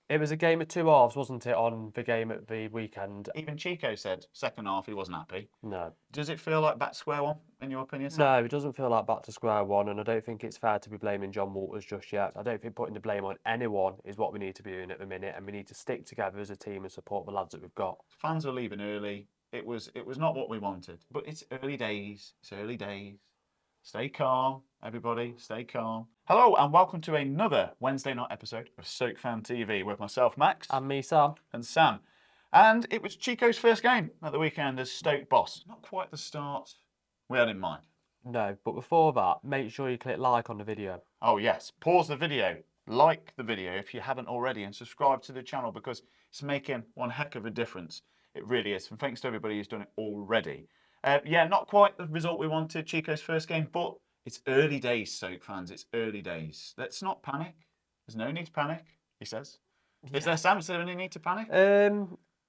It was a game of two halves, wasn't it, on the game at the weekend? Even Chicho said second half he wasn't happy. No. Does it feel like back to square one, in your opinion, Sam? No, it doesn't feel like back to square one, and I don't think it's fair to be blaming John Walters just yet. I don't think putting the blame on anyone is what we need to be doing at the minute, and we need to stick together as a team and support the lads that we've got. Fans were leaving early. It was not what we wanted, but it's early days. It's early days. Stay calm, everybody. Stay calm. Hello, and welcome to another Wednesday night episode of Stoke Fan TV with myself, Max, And me, Sam. and Sam. And it was Chico's first game at the weekend as Stoke boss. Not quite the start we had in mind. No, but before that, make sure you click like on the video. Oh yes, pause the video, like the video if you haven't already, and subscribe to the channel because it's making one heck of a difference. It really is. And thanks to everybody who's done it already. Yeah, not quite the result we wanted, Chico's first game, but it's early days, Stoke fans. It's early days. Let's not panic. There's no need to panic, he says. Is there, Sam, is there any need to panic?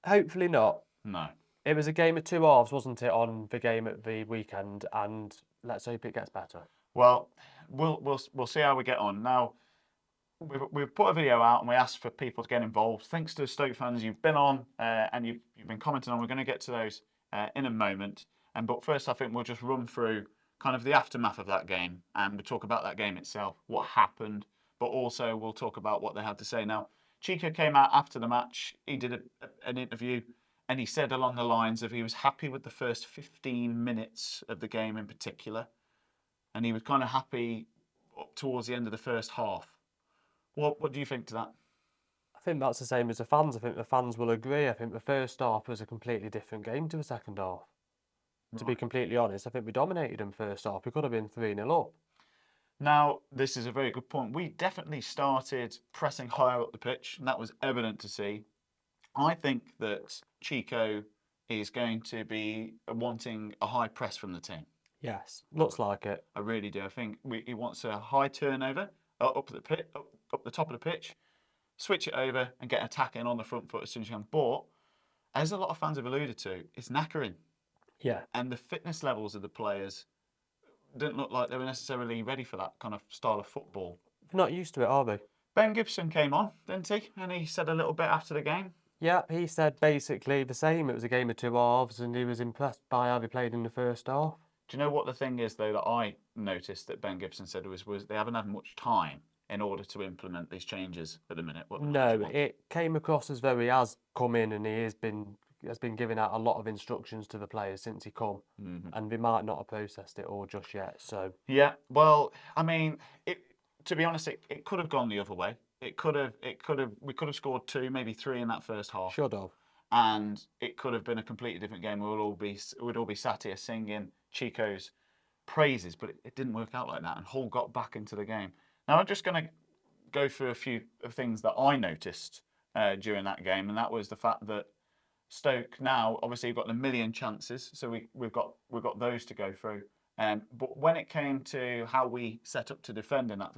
Hopefully not. No. It was a game of two halves, wasn't it, on the game at the weekend, and let's hope it gets better. Well, we'll see how we get on. Now, we've put a video out and we asked for people to get involved. Thanks to Stoke fans, you've been on and you've been commenting on. We're going to get to those in a moment. But first, I think we'll just run through kind of the aftermath of that game, and we'll talk about that game itself, what happened, but also we'll talk about what they had to say. Now, Chicho came out after the match. He did an interview, and he said along the lines of he was happy with the first 15 minutes of the game in particular, and he was kind of happy up towards the end of the first half. What do you think to that? I think that's the same as the fans. I think the fans will agree. I think the first half was a completely different game to the second half. To be completely honest, I think we dominated them first half. We could have been 3-0 up. Now, this is a very good point. We definitely started pressing higher up the pitch, and that was evident to see. I think that Chico is going to be wanting a high press from the team. Yes, looks like it. I really do. I think he wants a high turnover up the top of the pitch, switch it over and get attacking on the front foot as soon as you can. But, as a lot of fans have alluded to, it's knackering. Yeah. And the fitness levels of the players didn't look like they were necessarily ready for that kind of style of football. They're not used to it, are they? Ben Gibson came on, didn't he? And he said a little bit after the game. Yeah, he said basically the same. It was a game of two halves, and he was impressed by how they played in the first half. Do you know what the thing is, though, that I noticed that Ben Gibson said was they haven't had much time in order to implement these changes at the minute? No, it came across as though he has come in and he has been giving out a lot of instructions to the players since he come, and they might not have processed it all just yet. So yeah, well, I mean, to be honest, it could have gone the other way. We could have scored 2, maybe 3 in that first half. Should have. And it could have been a completely different game. We'd all be sat here singing Chico's praises, but it didn't work out like that. And Hull got back into the game. Now I'm just going to go through a few of things that I noticed during that game, and that was the fact that Stoke now obviously have got a million chances, so we've got those to go through. But when it came to how we set up to defend in that,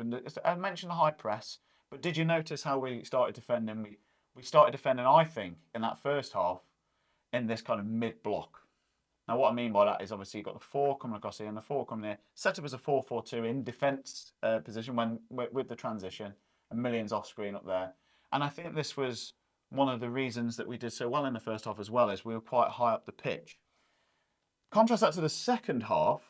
I mentioned the high press, but did you notice how we started defending? We started defending, I think, in that first half, in this kind of mid-block. Now, what I mean by that is obviously you've got the 4 coming across here and the 4 coming here. Set up as a 4-4-2 in defence position with the transition, and Million's off screen up there. And I think this was one of the reasons that we did so well in the first half as well, is we were quite high up the pitch. Contrast that to the second half,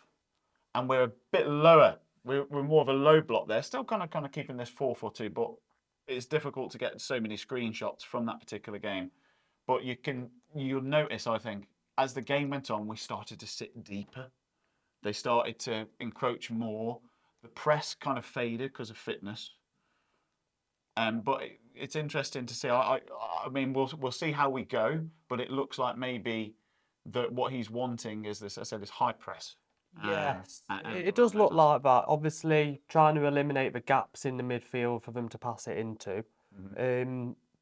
and we're a bit lower. We're more of a low block there. Still kind of keeping this 4-4-2, but it's difficult to get so many screenshots from that particular game. But you'll notice, I think, as the game went on, we started to sit deeper. They started to encroach more. The press kind of faded because of fitness. But it's interesting to see. I mean, we'll see how we go. But it looks like maybe that what he's wanting is this. I said, this high press. Yes, it does look like that. Obviously, trying to eliminate the gaps in the midfield for them to pass it into.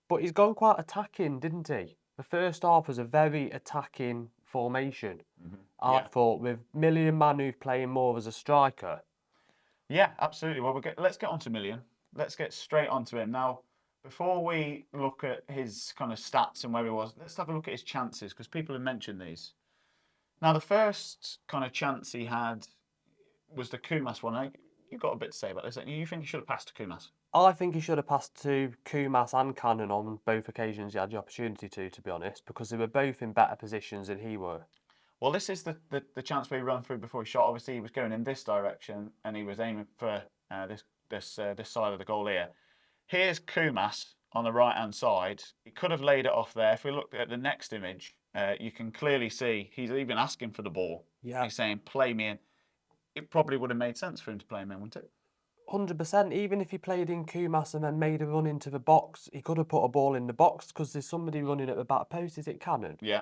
But he's gone quite attacking, didn't he? The first half was a very attacking formation. I thought, with Million Manhouff playing more as a striker. Yeah, absolutely. Well, let's get on to Million. Let's get straight onto him. Now, before we look at his kind of stats and where he was, let's have a look at his chances, because people have mentioned these. Now, the first kind of chance he had was the Kumas one. You've got a bit to say about this. You think he should have passed to Kumas? I think he should have passed to Kumas and Cannon on both occasions he had the opportunity to be honest, because they were both in better positions than he were. Well, this is the chance we run through before he shot. Obviously, he was going in this direction and he was aiming for this side of the goal here. Here's Kumas on the right-hand side. He could have laid it off there. If we look at the next image, you can clearly see he's even asking for the ball. Yeah. He's saying, play me in. It probably would have made sense for him to play him in, wouldn't it? 100%. Even if he played in Kumas and then made a run into the box, he could have put a ball in the box because there's somebody running at the back post. Is it Cannon? Yeah,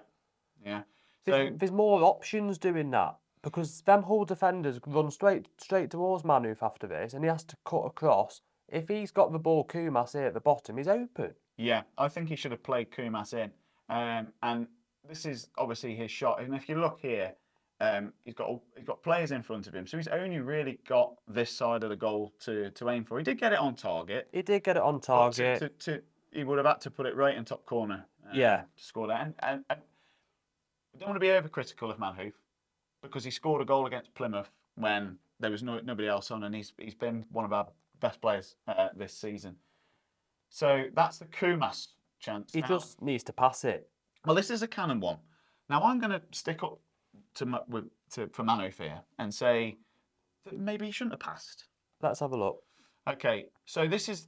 yeah. So there's more options doing that because them Hull defenders run straight towards Manhoef after this, and he has to cut across. If he's got the ball, Kumas here at the bottom, he's open. Yeah, I think he should have played Kumas in, and this is obviously his shot. And if you look here, he's got players in front of him, so he's only really got this side of the goal to aim for. He did get it on target. He did get it on target. He would have had to put it right in top corner. Yeah. To score that. And I don't want to be overcritical of Manhoef because he scored a goal against Plymouth when there was nobody else on, and he's been one of our best players this season. So that's the Kumas chance. He just needs to pass it. Well, this is a Cannon one. Now I'm going to stick up for Manhoef here and say that maybe he shouldn't have passed. Let's have a look. Okay, so this is,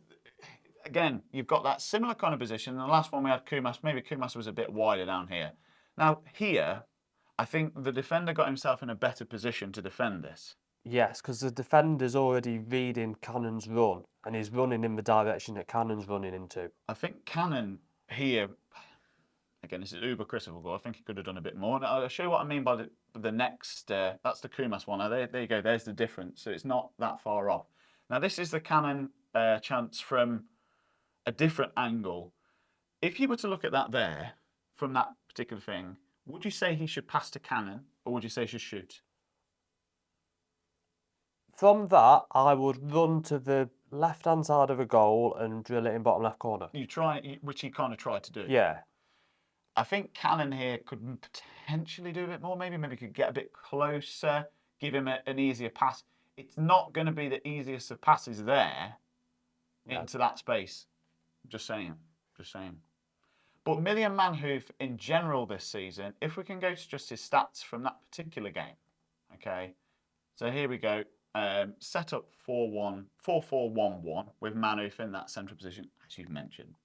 again, you've got that similar kind of position. The last one we had Kumas, maybe Kumas was a bit wider down here. Now here, I think the defender got himself in a better position to defend this. Yes, because the defender's already reading Cannon's run and he's running in the direction that Cannon's running into. I think Cannon here, again, this is uber critical goal. I think he could have done a bit more. And I'll show you what I mean by the next, that's the Kumas one. Now, there you go, there's the difference. So it's not that far off. Now, this is the Cannon chance from a different angle. If you were to look at that there, from that particular thing, would you say he should pass to Cannon or would you say he should shoot? From that, I would run to the left-hand side of the goal and drill it in bottom left corner. Which he kind of tried to do. Yeah. I think Cannon here could potentially do a bit more. Maybe could get a bit closer, give him an easier pass. It's not going to be the easiest of passes there into that space. Just saying. But Million Manhouff in general this season, if we can go to just his stats from that particular game, okay. So here we go. Set up 4-4-1-1 with Manhoef in that central position, as you've mentioned.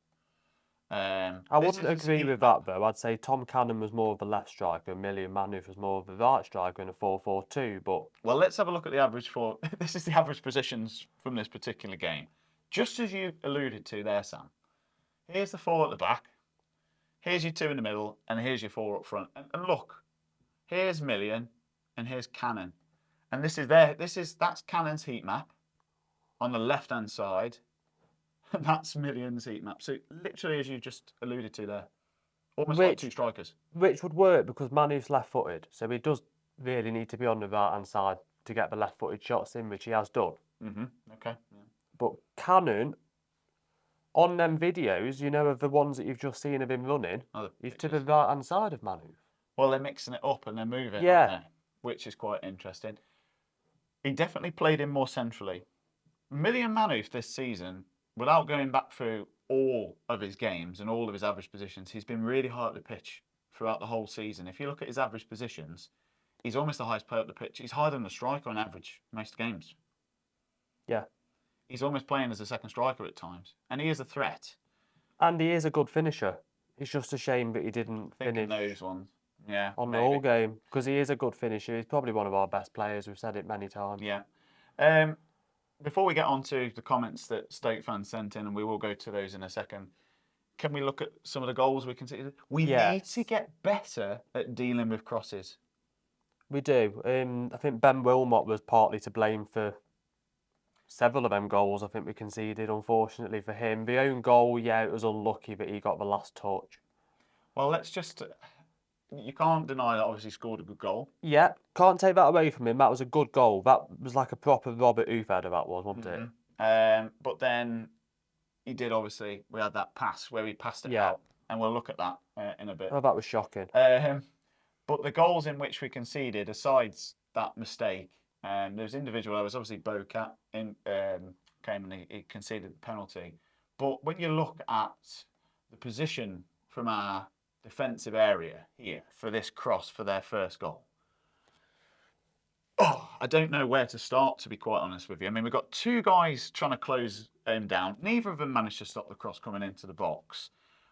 I wouldn't agree with that though. I'd say Tom Cannon was more of a left striker, and Million Manhouff was more of a right striker in a 4-4-2. But well, let's have a look at the average for. This is the average positions from this particular game. Just as you alluded to there, Sam. Here's the 4 at the back. Here's your 2 in the middle, and here's your 4 up front. And look, here's Million, and here's Cannon. And that's Cannon's heat map on the left-hand side. And that's Million's heat map. So literally, as you just alluded to there, almost like 2 strikers. Which would work because Manhoef's left-footed, so he does really need to be on the right-hand side to get the left-footed shots in, which he has done. Okay. Yeah. But Cannon, on them videos, of the ones that you've just seen of him running, he's to the right-hand side of Manhoef. Well, they're mixing it up and they're moving, yeah, which is quite interesting. He definitely played in more centrally. Million Manhouff this season, without going back through all of his games and all of his average positions, he's been really high up the pitch throughout the whole season. If you look at his average positions, he's almost the highest player up the pitch. He's higher than the striker on average most games. Yeah. He's almost playing as a second striker at times. And he is a threat. And he is a good finisher. It's just a shame that he didn't finish those ones. Yeah, on the whole game, because he is a good finisher. He's probably one of our best players. We've said it many times. Yeah. Before we get on to the comments that Stoke fans sent in, and we will go to those in a second, can we look at some of the goals we can see? We need to get better at dealing with crosses. We do. I think Ben Wilmot was partly to blame for several of them goals I think we conceded, unfortunately for him. The own goal, it was unlucky that he got the last touch. Well, let's just... You can't deny that obviously scored a good goal. Yeah, can't take that away from him. That was a good goal. That was like a proper Robert Huth header, that was, wasn't it? But then he did obviously, we had that pass where he passed it out. And we'll look at that in a bit. Oh, that was shocking. But the goals in which we conceded, aside that mistake, there's individual, there was obviously Bocat, came and he conceded the penalty. But when you look at the position from our defensive area here for this cross for their first goal, I don't know where to start, to be quite honest with you. I mean, we've got two guys trying to close him down. Neither of them managed to stop the cross coming into the box.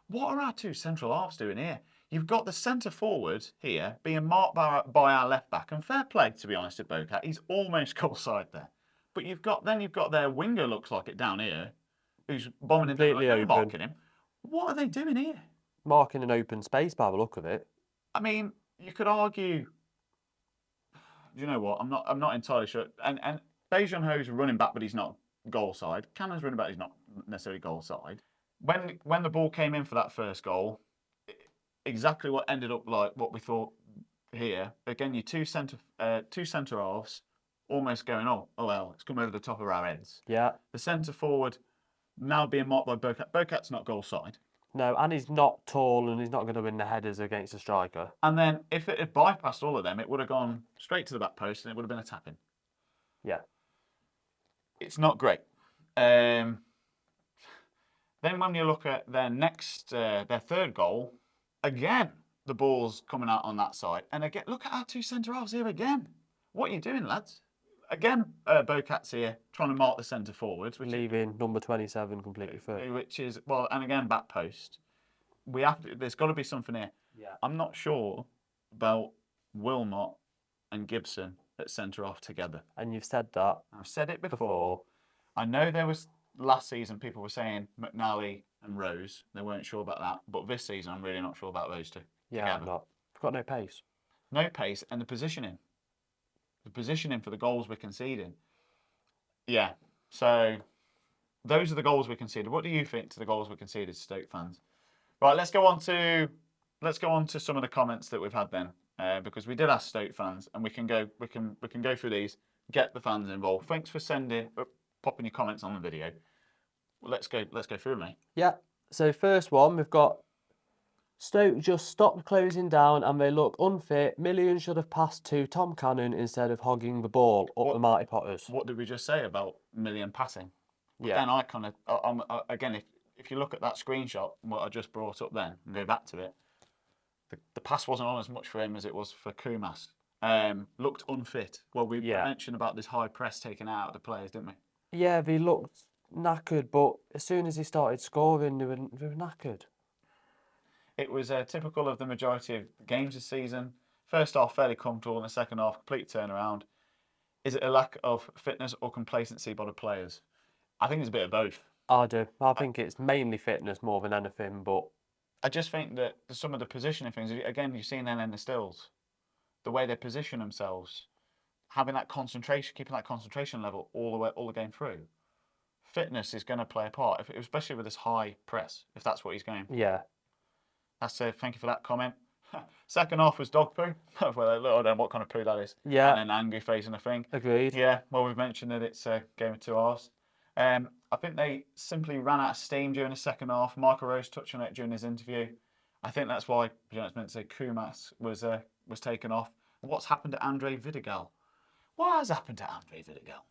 What are our two central halves doing here? You've got the centre forward here being marked by our left back, and fair play, to be honest, at Bocat. He's almost goal side there. But you've got their winger, looks like it down here, who's bombing him down, like, marking him. What are they doing here? Marking an open space by the look of it. I mean, you could argue. You know what? I'm not entirely sure. And Bejonho's running back, but he's not goal side. Cannon's running back, he's not necessarily goal side. When the ball came in for that first goal, exactly what ended up like what we thought here. Again, your two centre halves almost going, oh well, it's come over the top of our heads. Yeah. The centre forward now being marked by Bocat. Bocat's not goal side. No, and he's not tall, and he's not going to win the headers against a striker. And then if it had bypassed all of them, it would have gone straight to the back post, and it would have been a tap-in. Yeah. It's not great. Then when you look at their third goal, again, the ball's coming out on that side. And again, look at our two centre-halves here again. What are you doing, lads? Again, Bocat's here, trying to mark the centre forwards. Leaving number 27 completely free. Which is, well, and again, back post. There's got to be something here. Yeah. I'm not sure about Wilmot and Gibson at centre-half together. And you've said that. I've said it before. I know there was, last season, people were saying McNally and Rose. They weren't sure about that. But this season, I'm really not sure about those two. Yeah, I'm not. We've got no pace. No pace, and the positioning. The positioning for the goals we're conceding. Yeah. So those are the goals we conceded. What do you think to the goals we conceded, Stoke fans? Right, let's go on to some of the comments that we've had then, because we did ask Stoke fans, and we can go through these, get the fans involved. Thanks for popping your comments on the video. Well, let's go through them, mate. Yeah. So first one, we've got Stoke just stopped closing down and they look unfit. Million should have passed to Tom Cannon instead of hogging the ball up the Marty Potters. What did we just say about Million passing? Yeah. Then again, if you look at that screenshot, what I just brought up then, and go back to it, the pass wasn't on as much for him as it was for Kumas. Looked unfit. Well, we mentioned about this high press taken out of the players, didn't we? Yeah, they looked knackered, but as soon as he started scoring, they were knackered. It was typical of the majority of games this season. First half, fairly comfortable, and the second half, complete turnaround. Is it a lack of fitness or complacency by the players? I think it's a bit of both. I do. I think it's mainly fitness more than anything, but I just think that some of the positioning things, again, you've seen them in the stills, the way they position themselves, having that concentration, keeping that concentration level all the game through. Fitness is going to play a part, especially with this high press, if that's what he's going. Yeah. Thank you for that comment. Second half was dog poo. Well, I don't know what kind of poo that is. Yeah. And an angry face and a thing. Agreed. Yeah, well, we've mentioned that it's a game of 2 halves. I think they simply ran out of steam during the second half. Michael Rose touched on it during his interview. I think that's why, it's meant to say Kumas was taken off. What's happened to Andre Vidigal? What has happened to Andre Vidigal?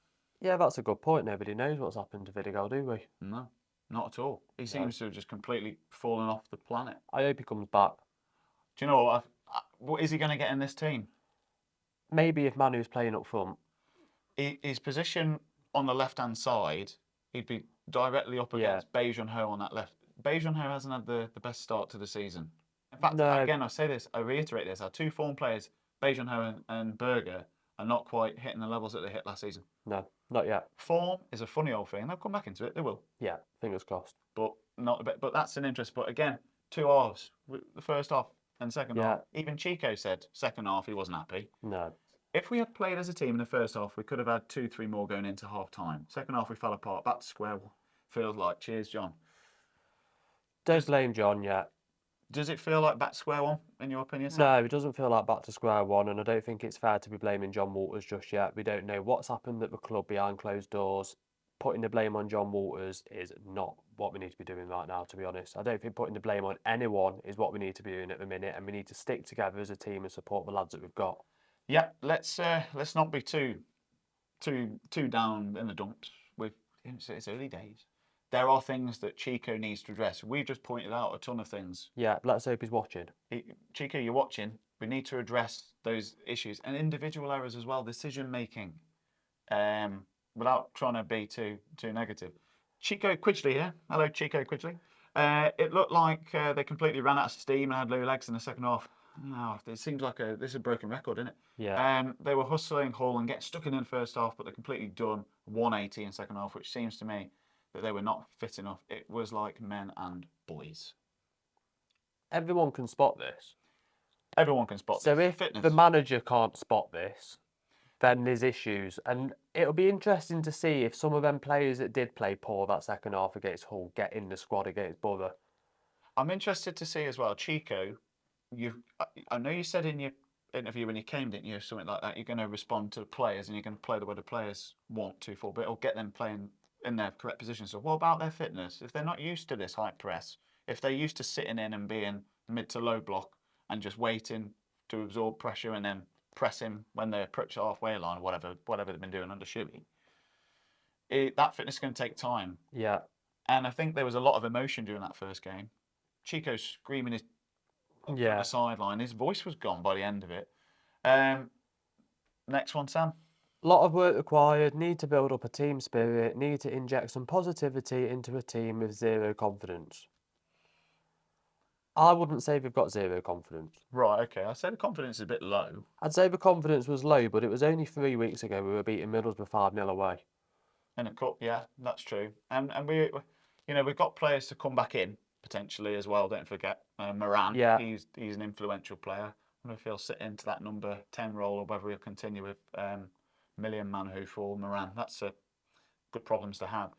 Yeah, that's a good point. Nobody knows what's happened to Vidigal, do we? No. Not at all. He seems to have just completely fallen off the planet. I hope he comes back. Do you know what is he going to get in this team? Maybe if Manhoef's playing up front. His position on the left-hand side, he'd be directly up against Bejonhouf on that left. Bejonhouf hasn't had the best start to the season. In fact, again, I reiterate this, our two form players, Bejonhouf and Berger, are not quite hitting the levels that they hit last season. No, not yet. Form is a funny old thing. They'll come back into it. They will. Yeah, fingers crossed. But that's an interest. But again, 2 halves. The first half and second half. Even Chicho said second half he wasn't happy. No. If we had played as a team in the first half, we could have had 2-3 more going into half time. Second half we fell apart. Back to square one. Feels like. Cheers, John. Don't blame John yet. Does it feel like back to square one, in your opinion? No, it doesn't feel like back to square one, and I don't think it's fair to be blaming John Walters just yet. We don't know what's happened at the club behind closed doors. Putting the blame on John Walters is not what we need to be doing right now, to be honest. I don't think putting the blame on anyone is what we need to be doing at the minute, and we need to stick together as a team and support the lads that we've got. Yeah, let's not be too down in the dumps. it's early days. There are things that Chicho needs to address. We've just pointed out a ton of things. Yeah, let's hope he's watching. Chicho, you're watching. We need to address those issues and individual errors as well, decision making, without trying to be too negative. Chicho Quidgley here. Hello, Chicho Quidgley. It looked like they completely ran out of steam and had low legs in the second half. No, it seems like this is a broken record, isn't it? Yeah. They were hustling, hauling, getting stuck in the first half, but they're completely done 180 in second half, which seems to me that they were not fit enough. It was like men and boys. Everyone can spot this. Everyone can spot this. So if Fitness. the manager can't spot this, then there's issues. And it'll be interesting to see if some of them players that did play poor that second half against Hull get in the squad against Borough. I'm interested to see as well, Chicho, I know you said in your interview when you came, didn't you, something like that, you're going to respond to the players and you're going to play the way the players want to, but it'll get them playing in their correct position. So what about their fitness? If they're not used to this high press, if they're used to sitting in and being mid to low block and just waiting to absorb pressure and then pressing when they approach the halfway line, whatever they've been doing under Shuey, that fitness is going to take time. Yeah. And I think there was a lot of emotion during that first game. Chico screaming his on the sideline. His voice was gone by the end of it. Next one, Sam. A lot of work required, need to build up a team spirit, need to inject some positivity into a team with zero confidence. I wouldn't say we've got zero confidence. Right, okay. I'd say the confidence is a bit low. I'd say the confidence was low, but it was only 3 weeks ago we were beating Middlesbrough 5-0 away. In a cup, yeah, that's true. And we've got players to come back in potentially as well. Don't forget Moran. Yeah. He's an influential player. I don't know if he'll sit into that number 10 role or whether he'll continue with Million Manhouff or Moran. That's good problems to have.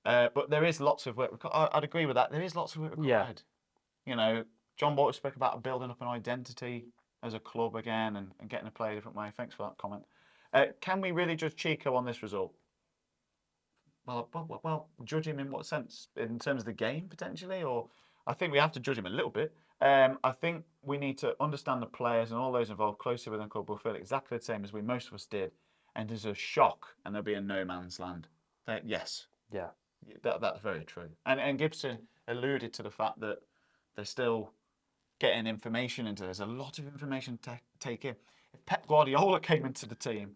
But there is lots of work. I'd agree with that. There is lots of work required. Yeah. John Walter spoke about building up an identity as a club again and getting to play a different way. Thanks for that comment. Can we really judge Chicho on this result? Well, judge him in what sense? In terms of the game, potentially? Or I think we have to judge him a little bit. I think we need to understand the players and all those involved closely within the club will feel exactly the same as most of us did. And there's a shock and there'll be a no man's land. Yes. Yeah. That's very true. And Gibson alluded to the fact that they're still getting information into. There's a lot of information to take in. If Pep Guardiola came into the team,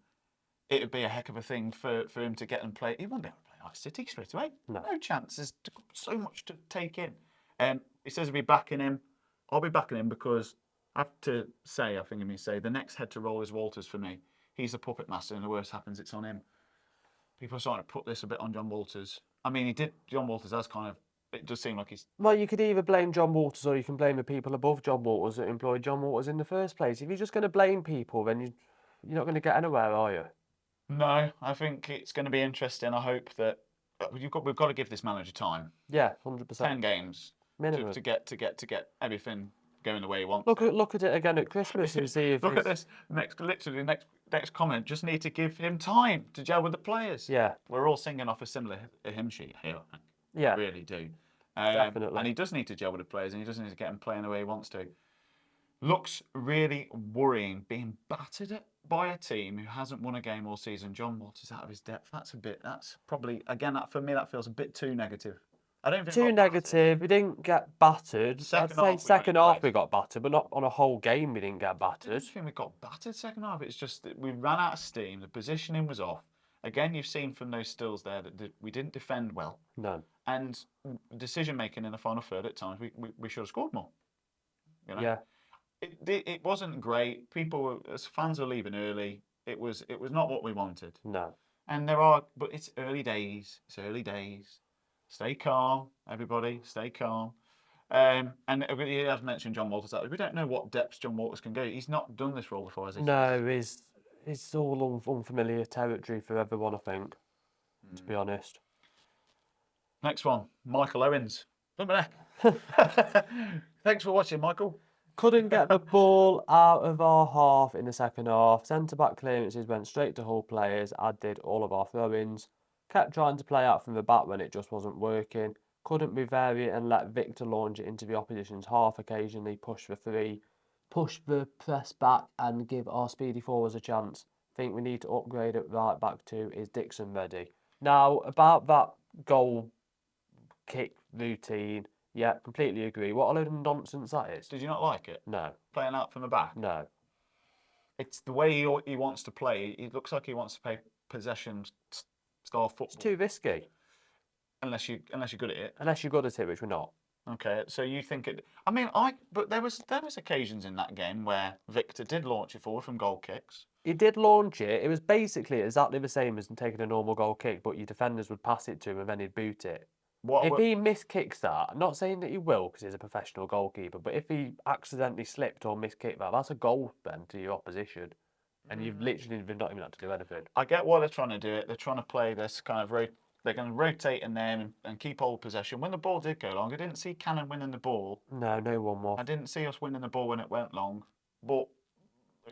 it would be a heck of a thing for him to get and play. He won't be able to play like City straight away. No chance. There's so much to take in. He says he'll be backing him. I'll be backing him because I have to say, the next head to roll is Walters for me. He's the puppet master, and the worst happens, it's on him. People are starting to put this a bit on John Walters. I mean, John Walters has kind of, it does seem like he's... Well, you could either blame John Walters or you can blame the people above John Walters that employed John Walters in the first place. If you're just going to blame people, then you're not going to get anywhere, are you? No, I think it's going to be interesting. I hope that we've got to give this manager time. Yeah, 100%. 10 games minimum to get everything going the way he wants. Look at it again at Christmas and see if. Look at this next comment. Just need to give him time to gel with the players. Yeah, we're all singing off a similar hymn sheet here. I think. Yeah, we really do. Definitely. And he does need to gel with the players, and he does need to get them playing the way he wants to. Looks really worrying, being battered by a team who hasn't won a game all season. John Walters out of his depth. That's probably, again, for me, that feels a bit too negative. I don't think too negative. We didn't get battered. I'd say second half we got battered, but not on a whole game we didn't get battered. I don't think we got battered second half. It's just that we ran out of steam. The positioning was off. Again, you've seen from those stills there that we didn't defend well. No. And decision making in the final third at times, we should have scored more. Yeah. It wasn't great. Fans were leaving early. It was not what we wanted. No. And but it's early days. It's early days. Stay calm, everybody. Stay calm. And he has mentioned John Walters. We don't know what depths John Walters can go. He's not done this role before, has he? No, it's all unfamiliar territory for everyone, I think, to be honest. Next one, Michael Owens. Thanks for watching, Michael. Couldn't get the ball out of our half in the second half. Centre-back clearances went straight to Hull players, as did all of our throw-ins. Kept trying to play out from the back when it just wasn't working. Couldn't be variant and let Victor launch it into the opposition's half occasionally, push for three, push the press back and give our speedy forwards a chance. Think we need to upgrade at right back too. Is Dixon ready? Now, about that goal kick routine, yeah, completely agree. What a load of nonsense that is. Did you not like it? No, Playing out from the back? no. It's the way he wants to play. It looks like he wants to play possession style football. It's too risky. Unless you're good at it. Unless you're good at it, which we're not. Okay, so you think it? I mean, but there was occasions in that game where Victor did launch it forward from goal kicks. He did launch it. It was basically exactly the same as taking a normal goal kick, but your defenders would pass it to him and then he'd boot it. If he miskicks that, I'm not saying that he will because he's a professional goalkeeper, but if he accidentally slipped or miskicked that, that's a goal then to your opposition. And you've literally not even had to do anything. I get why they're trying to do it. They're trying to play this kind of they're going to rotate in there and keep hold possession. When the ball did go long, I didn't see Cannon winning the ball. No one more. I didn't see us winning the ball when it went long. But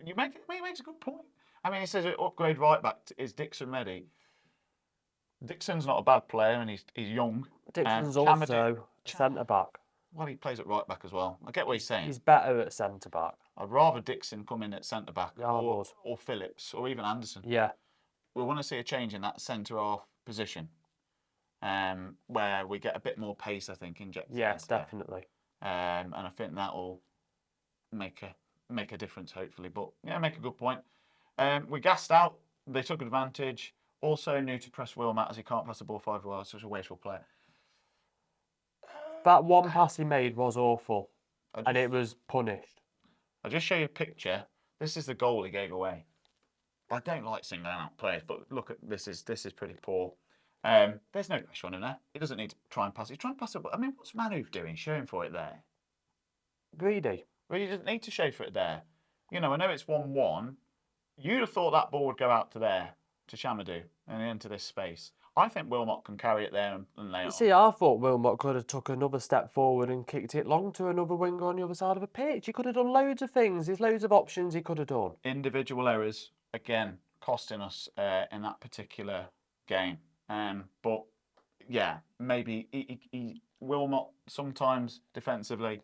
he makes a good point. I mean, he says upgrade right back is Dixon ready. Dixon's not a bad player and he's young. Dixon's also centre back. Well, he plays at right back as well. I get what he's saying. He's better at centre back. I'd rather Dixon come in at centre back or Phillips or even Anderson. Yeah. We want to see a change in that centre half position, where we get a bit more pace. I think injected. Yes, definitely. And I think that will make a difference hopefully. But yeah, make a good point. We gassed out. They took advantage. Also knew to press Wilmot as he can't pass the ball 5 yards. Such a wasteful player. That one pass he made was awful, and it was punished. I'll just show you a picture. This is the goal he gave away. I don't like singling out players, but look at this is pretty poor. There's no pressure on him there. He doesn't need to try and pass it. He's trying to pass it. I mean, what's Manhoef doing? Showing for it there. Greedy. Well, he doesn't need to show for it there. You know, I know it's 1-1. You'd have thought that ball would go out to there, to Chamadou, and into this space. I think Wilmot can carry it there and lay it See, I thought Wilmot could have took another step forward and kicked it long to another winger on the other side of the pitch. He could have done loads of things. There's loads of options he could have done. Individual errors, again, costing us in that particular game. But, yeah, maybe he Wilmot sometimes defensively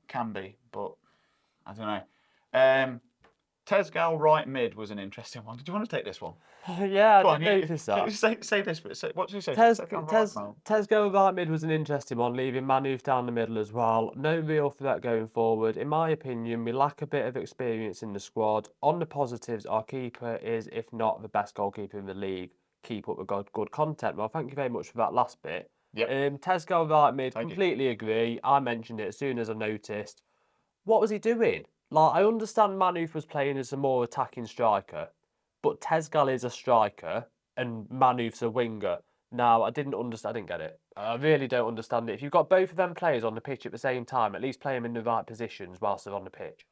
can be, but I don't know. Tesgal right mid was an interesting one. Did you want to take this one? Yeah, I did notice that. Say this, but what did you say? Tesgal right mid was an interesting one, leaving Manhoef down the middle as well. No real threat going forward. In my opinion, we lack a bit of experience in the squad. On the positives, our keeper is, if not the best goalkeeper in the league. Keep up the good content. Well, thank you very much for that last bit. Yep. Tesgal right mid, completely agree. I mentioned it as soon as I noticed. What was he doing? Like, I understand Manhoef was playing as a more attacking striker, but Tesgal is a striker and Manhoef's a winger. Now, I didn't get it. I really don't understand it. If you've got both of them players on the pitch at the same time, at least play them in the right positions whilst they're on the pitch.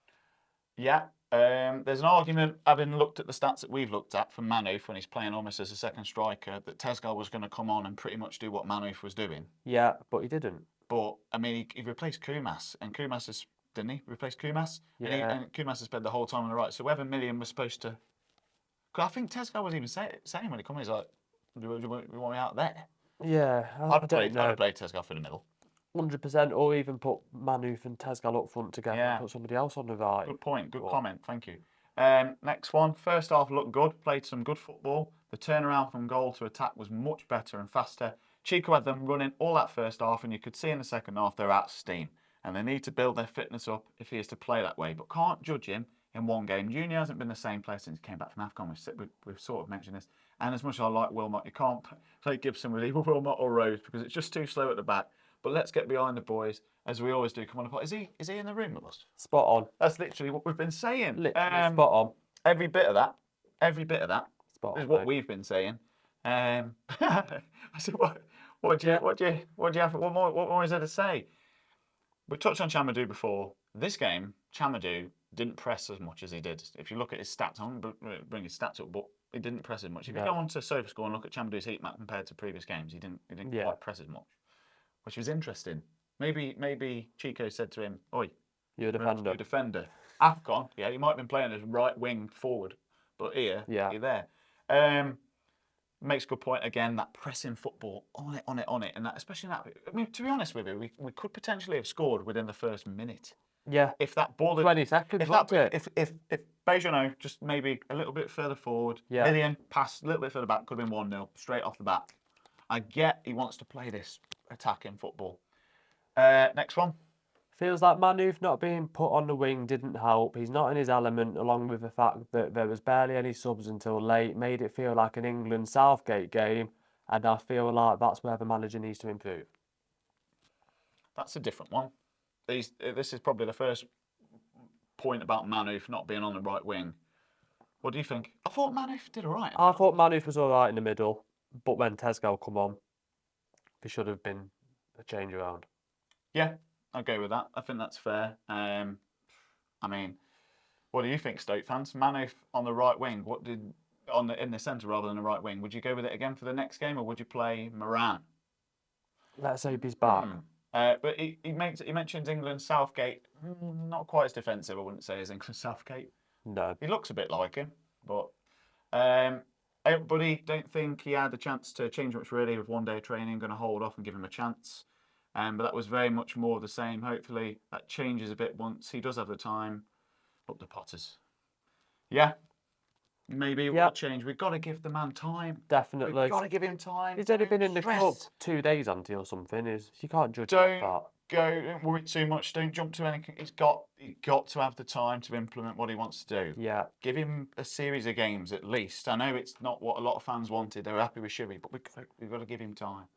Yeah, there's an argument, having looked at the stats that we've looked at from Manhoef when he's playing almost as a second striker, that Tesgal was going to come on and pretty much do what Manhoef was doing. Yeah, but he didn't. But, I mean, he replaced Kumas, and Kumas is... Didn't he replace Kumas? Yeah. And Kumas has spent the whole time on the right. So whether Million was supposed to... Because I think Tesgal was even saying when he come in, he's like, do you want me out there? Yeah, I'd play Tesgal for the middle. 100%, or even put Manhoef and Tesgal up front together and put somebody else on the right. Good point, good comment, thank you. Next one, first half looked good, played some good football. The turnaround from goal to attack was much better and faster. Chicho had them running all that first half, and you could see in the second half they're out of steam. And they need to build their fitness up if he is to play that way. But can't judge him in one game. Junior hasn't been the same player since he came back from AFCON. We've sort of mentioned this. And as much as I like Wilmot, you can't play Gibson with either Wilmot or Rose because it's just too slow at the back. But let's get behind the boys, as we always do. Come on, is he in the room with us? Spot on. That's literally what we've been saying. Literally spot on. Every bit of that spot is on, what we've been saying. I said, what do you have? What more is there to say? We touched on Chamadou before. This game, Chamadou didn't press as much as he did. If you look at his stats, I won't bring his stats up, but he didn't press as much. If you go on to SofaScore and look at Chamadou's heat map compared to previous games, he didn't quite press as much, which was interesting. Maybe Chicho said to him, "Oi, you're a defender. AFCON, yeah, you might have been playing as right wing forward, but here, you're there." Makes a good point again, that pressing football, on it, and that, especially that. I mean, to be honest with you, we could potentially have scored within the first minute. Yeah. If that ball, 20 seconds, if wasn't that, it? if Bejono just maybe a little bit further forward, Yeah. Million passed a little bit further back, could have been 1-0 straight off the bat. I get he wants to play this attacking football. Next one. Feels like Manhoef not being put on the wing didn't help. He's not in his element, along with the fact that there was barely any subs until late, made it feel like an England Southgate game, and I feel like that's where the manager needs to improve. That's a different one. This is probably the first point about Manhoef not being on the right wing. What do you think? I thought Manhoef did all right. I thought Manhoef was all right in the middle, but when Tesgal come on, there should have been a change around. Yeah, I'll go with that. I think that's fair. I mean, what do you think, Stoke fans? Manhoef on the right wing. In the centre rather than the right wing? Would you go with it again for the next game, or would you play Moran? Let's hope he's back. But he mentions England Southgate. Not quite as defensive, I wouldn't say, as England Southgate. No. He looks a bit like him, but everybody don't think he had a chance to change much really with 1 day of training. Going to hold off and give him a chance. But that was very much more of the same. Hopefully that changes a bit once he does have the time. Up the Potters. Yeah. Maybe it will change. We've got to give the man time. Definitely. We've got to give him time. He's only been in the club 2 days, Auntie, or something. You can't judge that. Don't worry too much. Don't jump to anything. He's got to have the time to implement what he wants to do. Yeah. Give him a series of games at least. I know it's not what a lot of fans wanted. They were happy with Shivy, but we've got to give him time.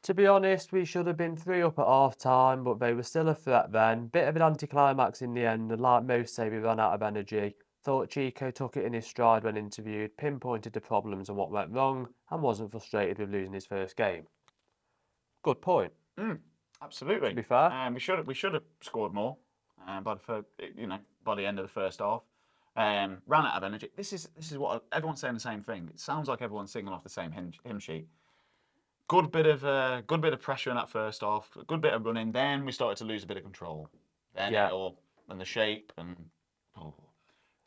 To be honest, we should have been 3 up at half time, but they were still a threat then. Bit of an anticlimax in the end, and like most say, we ran out of energy. Thought Chicho took it in his stride when interviewed, pinpointed the problems and what went wrong, and wasn't frustrated with losing his first game. Good point. Absolutely. To be fair, we should have scored more. By the end of the first half, ran out of energy. This is what everyone's saying the same thing. It sounds like everyone's singing off the same hymn sheet. Good bit of pressure in that first half. A good bit of running. Then we started to lose a bit of control. Then and the shape and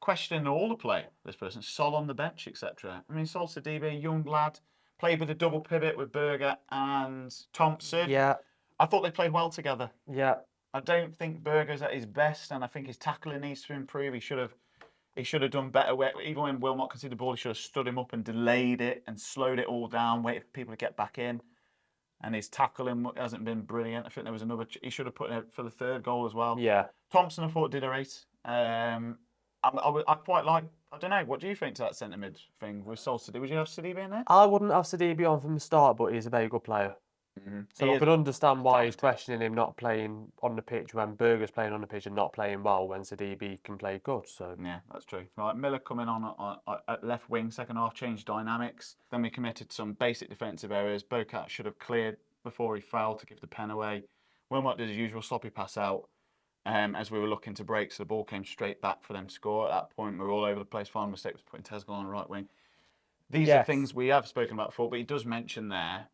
questioning all the play. This person, Sol on the bench, etc. I mean, Sol Sidibe, young lad, played with a double pivot with Berger and Thompson. Yeah. I thought they played well together. Yeah. I don't think Berger's at his best, and I think his tackling needs to improve. He should have done better. Even when Wilmot conceded the ball, he should have stood him up and delayed it and slowed it all down, waited for people to get back in. And his tackling hasn't been brilliant. I think there was another. He should have put it for the third goal as well. Yeah. Thompson, I thought, did a race. I quite like. I don't know. What do you think to that centre mid thing with Sol Sidibe? Would you have Sidibe in there? I wouldn't have Sidibe on from the start, but he's a very good player. So I could understand why he's questioning him not playing on the pitch when Berger's playing on the pitch and not playing well when Sidibe can play good. So yeah, that's true. Right, Miller coming on at left wing, second half, changed dynamics. Then we committed some basic defensive errors. Bocat should have cleared before he fouled to give the pen away. Wilmot did his usual sloppy pass out as we were looking to break, so the ball came straight back for them to score. At that point, we were all over the place. Final mistake was putting Tesgal on the right wing. These are things we have spoken about before, but he does mention there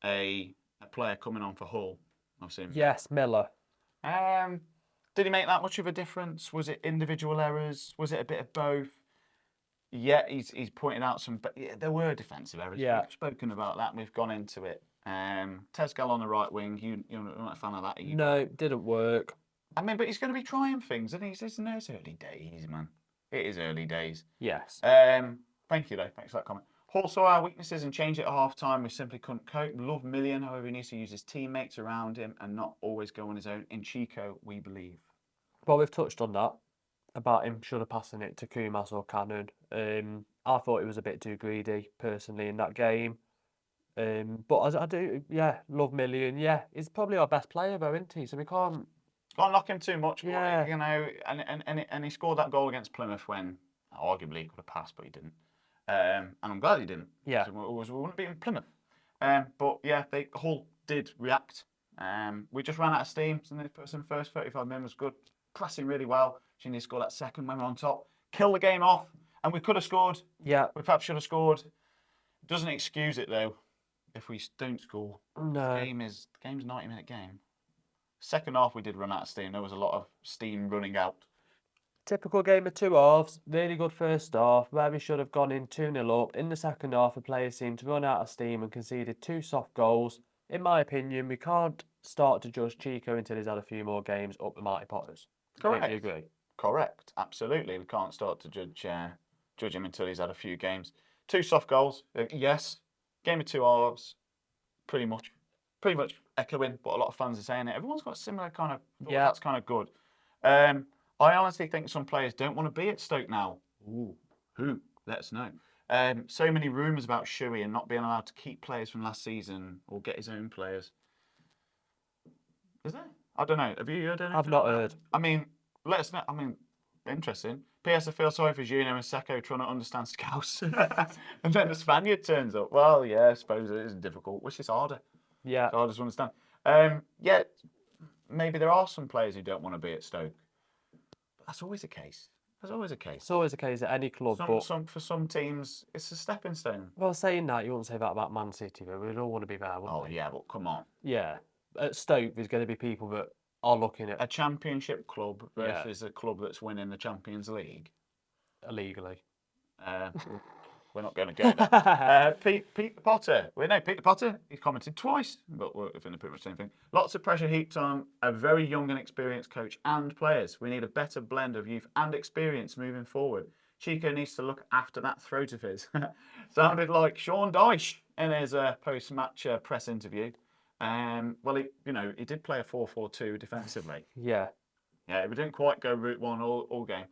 a player coming on for Hull. I've seen. Yes, Miller. Did he make that much of a difference? Was it individual errors? Was it a bit of both? Yeah, he's pointed out some. But yeah, there were defensive errors. Yeah. We've spoken about that. We've gone into it. Tesgal on the right wing. You're not a fan of that, are you? No, it didn't work. I mean, but he's going to be trying things, and it's early days, man. It is early days. Yes. Thank you, though. Thanks for that comment. Hull saw our weaknesses and changed it at half time. We simply couldn't cope. Love Million, however, he needs to use his teammates around him and not always go on his own. In Chicho, we believe. Well, we've touched on that about him should have passing it to Kumas or Cannon. I thought he was a bit too greedy, personally, in that game. But I do, love Million. Yeah, he's probably our best player, though, isn't he? So we can't knock him too much. Yeah. But, you know, and he scored that goal against Plymouth when arguably he could have passed, but he didn't. And I'm glad he didn't. Yeah. We wouldn't be in Plymouth. But yeah, Hull did react. We just ran out of steam. So the first 35 minutes was good, pressing really well. She scored that second when we were on top, kill the game off, and we could have scored. Yeah. We perhaps should have scored. Doesn't excuse it though. If we don't score, no. The game's a 90-minute game. Second half we did run out of steam. There was a lot of steam running out. Typical game of two halves. Really good first half, where we should have gone in 2-0 up. In the second half, the players seemed to run out of steam and conceded 2 soft goals. In my opinion, we can't start to judge Chicho until he's had a few more games up the Mighty Potters. Correct. Do you agree? Correct. Absolutely. We can't start to judge him until he's had a few games. 2 soft goals. Yes. Game of 2 halves. Pretty much echoing what a lot of fans are saying. Everyone's got a similar kind of thought. Yeah. That's kind of good. I honestly think some players don't want to be at Stoke now. Ooh, who? Let us know. So many rumours about Shuey and not being allowed to keep players from last season or get his own players. Is there? I don't know. Have you heard anything? I've not heard. I mean, let us know. I mean, interesting. P.S. I feel sorry for Juno and Seko trying to understand Scouse. And then the Spaniard turns up. Well, yeah, I suppose it is difficult. Which is harder. Yeah. It's harder to understand. Yeah, maybe there are some players who don't want to be at Stoke. But that's always the case. That's always the case. It's always the case at any club. For some teams, it's a stepping stone. Well, saying that, you wouldn't say that about Man City, but we'd all want to be there, wouldn't we? Yeah, but come on. Yeah. At Stoke, there's going to be people that are looking at a championship club versus a club that's winning the Champions League. Illegally. We're not going to go there. Peter Potter. Peter Potter, he's commented twice, but we're pretty much the same thing. Lots of pressure heaped on a very young and experienced coach and players. We need a better blend of youth and experience moving forward. Chico needs to look after that throat of his. Sounded like Sean Dyche in his post-match press interview. Well, he did play a 4-4-2 defensively. Yeah. Yeah, we didn't quite go route one all game.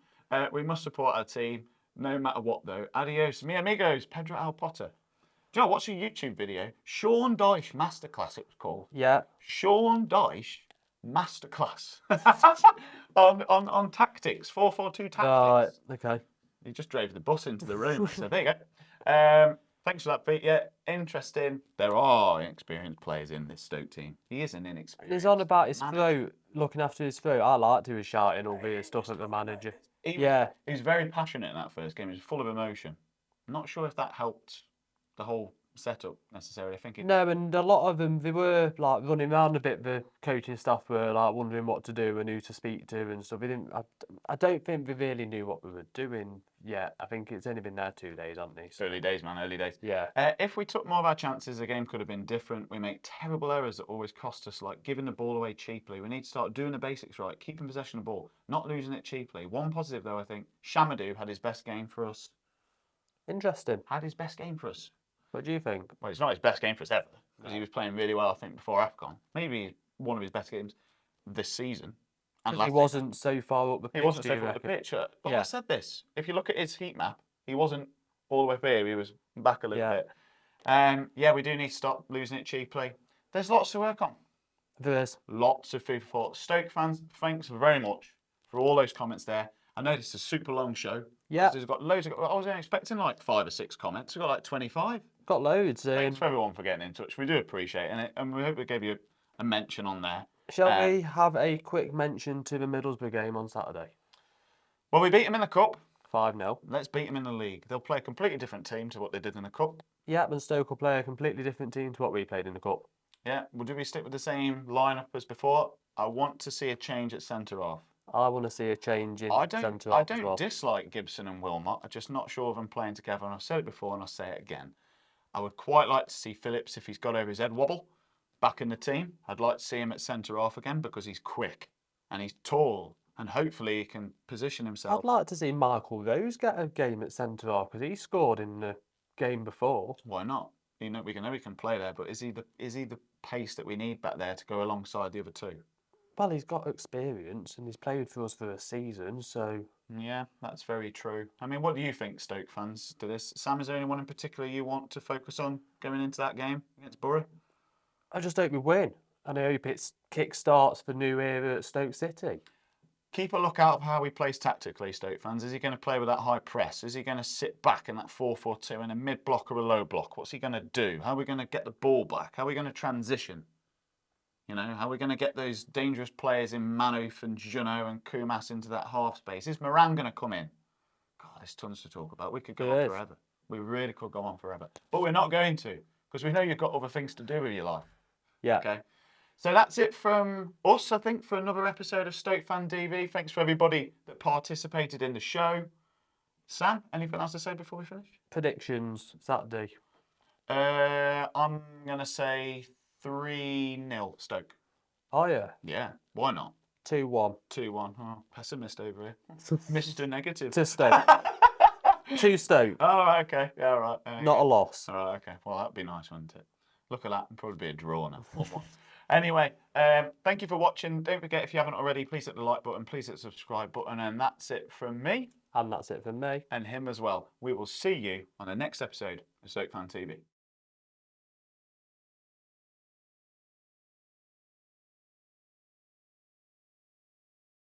We must support our team, no matter what, though. Adios, mi amigos, Pedro Al Potter. Do you know, watch a YouTube video. Sean Dyche Masterclass, it was called. Yeah. Sean Dyche Masterclass. on tactics, 4-4-2 tactics. Okay. He just drove the bus into the room, so there you go. Thanks for that, Pete. Yeah, interesting. There are inexperienced players in this Stoke team. He is an inexperienced. He's on about his throat, looking after his throat. I liked he was shouting all weird stuff at the manager. He was very passionate in that first game. He was full of emotion. I'm not sure if that helped the whole setup necessarily. I think it... No, and a lot of them, they were like running around a bit. The coaching staff were like wondering what to do and who to speak to and stuff. I don't think they really knew what we were doing yet. I think it's only been there 2 days, hasn't they? So... Early days, man, early days. Yeah. If we took more of our chances, the game could have been different. We make terrible errors that always cost us, like giving the ball away cheaply. We need to start doing the basics right, keeping possession of the ball, not losing it cheaply. One positive, though, I think, Shamadou had his best game for us. Interesting. Had his best game for us. What do you think? Well, it's not his best game for us ever, because he was playing really well, I think, before AFCON. Maybe one of his best games this season. And he wasn't so far up the pitch. He wasn't so far up the pitch. But I said this. If you look at his heat map, he wasn't all the way up here. He was back a little bit. We do need to stop losing it cheaply. There's lots to work on. There is. Lots of food for thought. Stoke fans, thanks very much for all those comments there. I know this is a super long show. Yeah. There's got loads of... I was expecting like 5 or 6 comments. We've got like 25. Got loads. Thanks for everyone for getting in touch. We do appreciate it, and we hope we gave you a mention on there. Shall we have a quick mention to the Middlesbrough game on Saturday? Well, we beat them in the Cup. 5-0. Let's beat them in the league. They'll play a completely different team to what they did in the Cup. Yeah, and Stoke will play a completely different team to what we played in the Cup. Yeah, well, do we stick with the same lineup as before? I want to see a change at centre-half. I want to see a change in centre-half I don't dislike Gibson and Wilmot. I'm just not sure of them playing together, and I've said it before and I'll say it again. I would quite like to see Phillips, if he's got over his head wobble, back in the team. I'd like to see him at centre-half again because he's quick and he's tall and hopefully he can position himself. I'd like to see Michael Rose get a game at centre-half because he scored in the game before. Why not? We know he can play there, but is he the pace that we need back there to go alongside the other two? Well, he's got experience and he's played for us for a season, so... Yeah, that's very true. I mean, what do you think, Stoke fans, to this? Sam, is there anyone in particular you want to focus on going into that game against Borough? I just hope we win, and I hope it kick-starts the new era at Stoke City. Keep a lookout for how he plays tactically, Stoke fans. Is he going to play with that high press? Is he going to sit back in that 4-4-2 in a mid-block or a low block? What's he going to do? How are we going to get the ball back? How are we going to transition? You know, how are we going to get those dangerous players in Manhoef and Juno and Kumas into that half space? Is Moran going to come in? God, there's tons to talk about. We could go on forever. We really could go on forever. But we're not going to, because we know you've got other things to do with your life. Yeah. Okay. So that's it from us, I think, for another episode of Stoke Fan TV. Thanks for everybody that participated in the show. Sam, anything else to say before we finish? Predictions, Saturday. I'm going to say 3-0 Stoke. Oh, yeah. Yeah, why not? 2-1. 2-1. Oh, pessimist over here. Mr. Negative. To Stoke. 2 Stoke. Oh, right, okay. Yeah, all right. Not a loss. All right, okay. Well, that'd be nice, wouldn't it? Look at that. It'd probably be a draw now. Anyway, thank you for watching. Don't forget, if you haven't already, please hit the like button, please hit the subscribe button, and that's it from me. And that's it from me. And him as well. We will see you on the next episode of Stoke Fan TV.